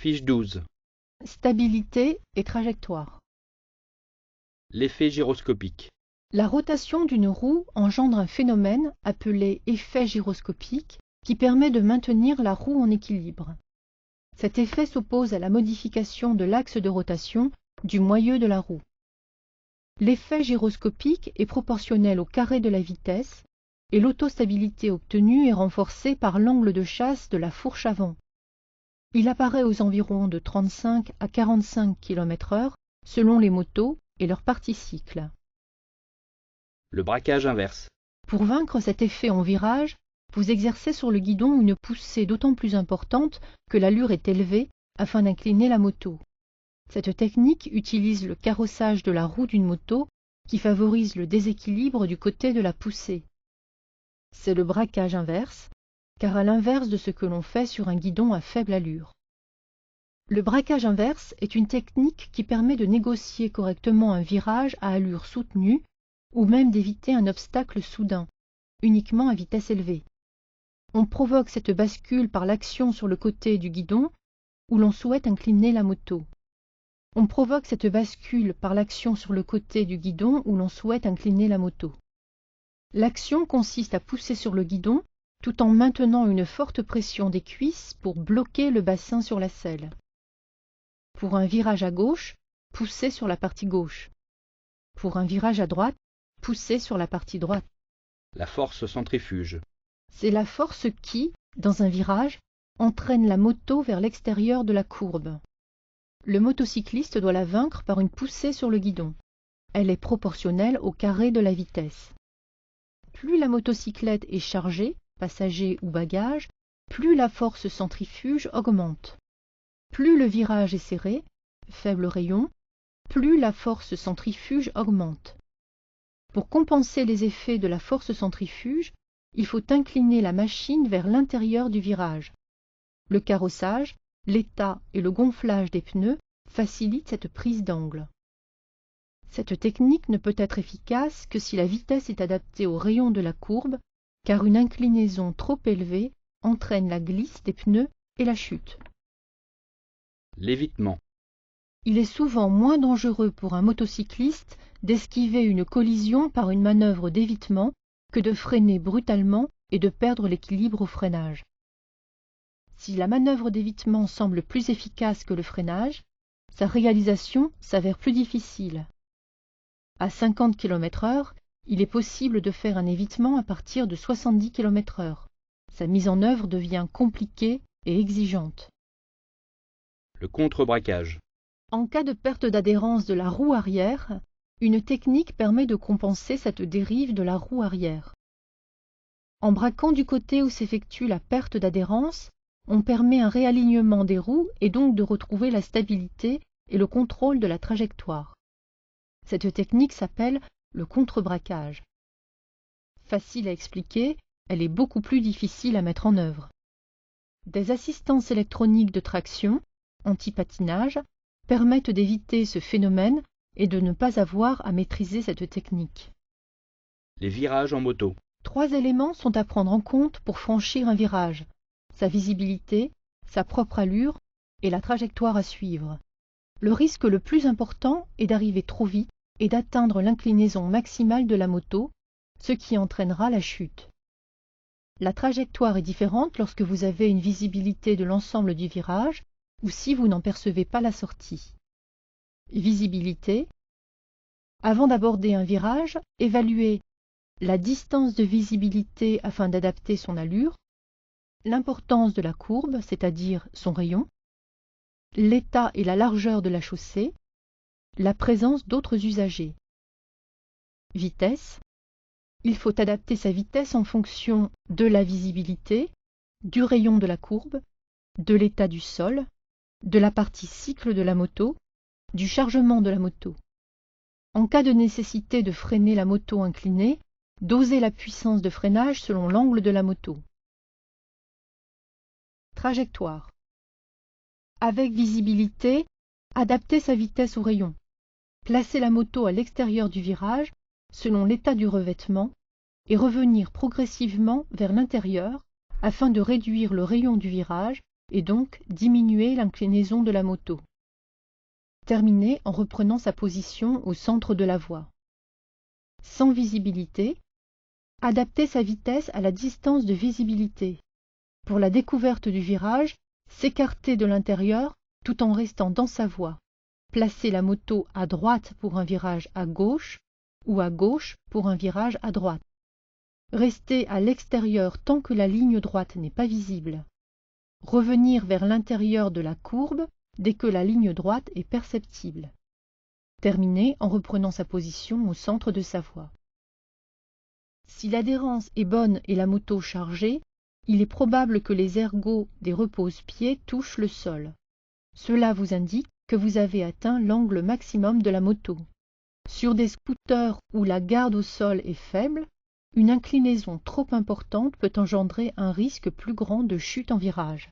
Fiche 12. Stabilité et trajectoire. L'effet gyroscopique. La rotation d'une roue engendre un phénomène appelé effet gyroscopique qui permet de maintenir la roue en équilibre. Cet effet s'oppose à la modification de l'axe de rotation du moyeu de la roue. L'effet gyroscopique est proportionnel au carré de la vitesse et l'autostabilité obtenue est renforcée par l'angle de chasse de la fourche avant. Il apparaît aux environs de 35 à 45 km/h selon les motos et leurs parties-cycles. Le braquage inverse. Pour vaincre cet effet en virage, vous exercez sur le guidon une poussée d'autant plus importante que l'allure est élevée afin d'incliner la moto. Cette technique utilise le carrossage de la roue d'une moto qui favorise le déséquilibre du côté de la poussée. C'est le braquage inverse, car à l'inverse de ce que l'on fait sur un guidon à faible allure. Le braquage inverse est une technique qui permet de négocier correctement un virage à allure soutenue ou même d'éviter un obstacle soudain, uniquement à vitesse élevée. On provoque cette bascule par l'action sur le côté du guidon où l'on souhaite incliner la moto. On provoque cette bascule par l'action sur le côté du guidon où l'on souhaite incliner la moto. L'action consiste à pousser sur le guidon tout en maintenant une forte pression des cuisses pour bloquer le bassin sur la selle. Pour un virage à gauche, poussez sur la partie gauche. Pour un virage à droite, poussez sur la partie droite. La force centrifuge. C'est la force qui, dans un virage, entraîne la moto vers l'extérieur de la courbe. Le motocycliste doit la vaincre par une poussée sur le guidon. Elle est proportionnelle au carré de la vitesse. Plus la motocyclette est chargée, passagers ou bagages, plus la force centrifuge augmente. Plus le virage est serré, faible rayon, plus la force centrifuge augmente. Pour compenser les effets de la force centrifuge, il faut incliner la machine vers l'intérieur du virage. Le carrossage, l'état et le gonflage des pneus facilitent cette prise d'angle. Cette technique ne peut être efficace que si la vitesse est adaptée au rayon de la courbe, car une inclinaison trop élevée entraîne la glisse des pneus et la chute. L'évitement. Il est souvent moins dangereux pour un motocycliste d'esquiver une collision par une manœuvre d'évitement que de freiner brutalement et de perdre l'équilibre au freinage. Si la manœuvre d'évitement semble plus efficace que le freinage, sa réalisation s'avère plus difficile. À 50 km/h, il est possible de faire un évitement à partir de 70 km/h. Sa mise en œuvre devient compliquée et exigeante. Le contre-braquage. En cas de perte d'adhérence de la roue arrière, une technique permet de compenser cette dérive de la roue arrière. En braquant du côté où s'effectue la perte d'adhérence, on permet un réalignement des roues et donc de retrouver la stabilité et le contrôle de la trajectoire. Cette technique s'appelle le contre-braquage. Facile à expliquer, elle est beaucoup plus difficile à mettre en œuvre. Des assistances électroniques de traction, anti-patinage, permettent d'éviter ce phénomène et de ne pas avoir à maîtriser cette technique. Les virages en moto. 3 éléments sont à prendre en compte pour franchir un virage: sa visibilité, sa propre allure et la trajectoire à suivre. Le risque le plus important est d'arriver trop vite et d'atteindre l'inclinaison maximale de la moto, ce qui entraînera la chute. La trajectoire est différente lorsque vous avez une visibilité de l'ensemble du virage ou si vous n'en percevez pas la sortie. Visibilité. Avant d'aborder un virage, évaluez la distance de visibilité afin d'adapter son allure, l'importance de la courbe, c'est-à-dire son rayon, l'état et la largeur de la chaussée, la présence d'autres usagers. Vitesse. Il faut adapter sa vitesse en fonction de la visibilité, du rayon de la courbe, de l'état du sol, de la partie cycle de la moto, du chargement de la moto. En cas de nécessité de freiner la moto inclinée, dosez la puissance de freinage selon l'angle de la moto. Trajectoire. Avec visibilité, adaptez sa vitesse au rayon. Placez la moto à l'extérieur du virage selon l'état du revêtement et revenir progressivement vers l'intérieur afin de réduire le rayon du virage et donc diminuer l'inclinaison de la moto. Terminez en reprenant sa position au centre de la voie. Sans visibilité, adaptez sa vitesse à la distance de visibilité. Pour la découverte du virage, s'écarter de l'intérieur tout en restant dans sa voie. Placez la moto à droite pour un virage à gauche ou à gauche pour un virage à droite. Restez à l'extérieur tant que la ligne droite n'est pas visible. Revenir vers l'intérieur de la courbe dès que la ligne droite est perceptible. Terminez en reprenant sa position au centre de sa voie. Si l'adhérence est bonne et la moto chargée, il est probable que les ergots des repose-pieds touchent le sol. Cela vous indique que vous avez atteint l'angle maximum de la moto. Sur des scooters où la garde au sol est faible, une inclinaison trop importante peut engendrer un risque plus grand de chute en virage.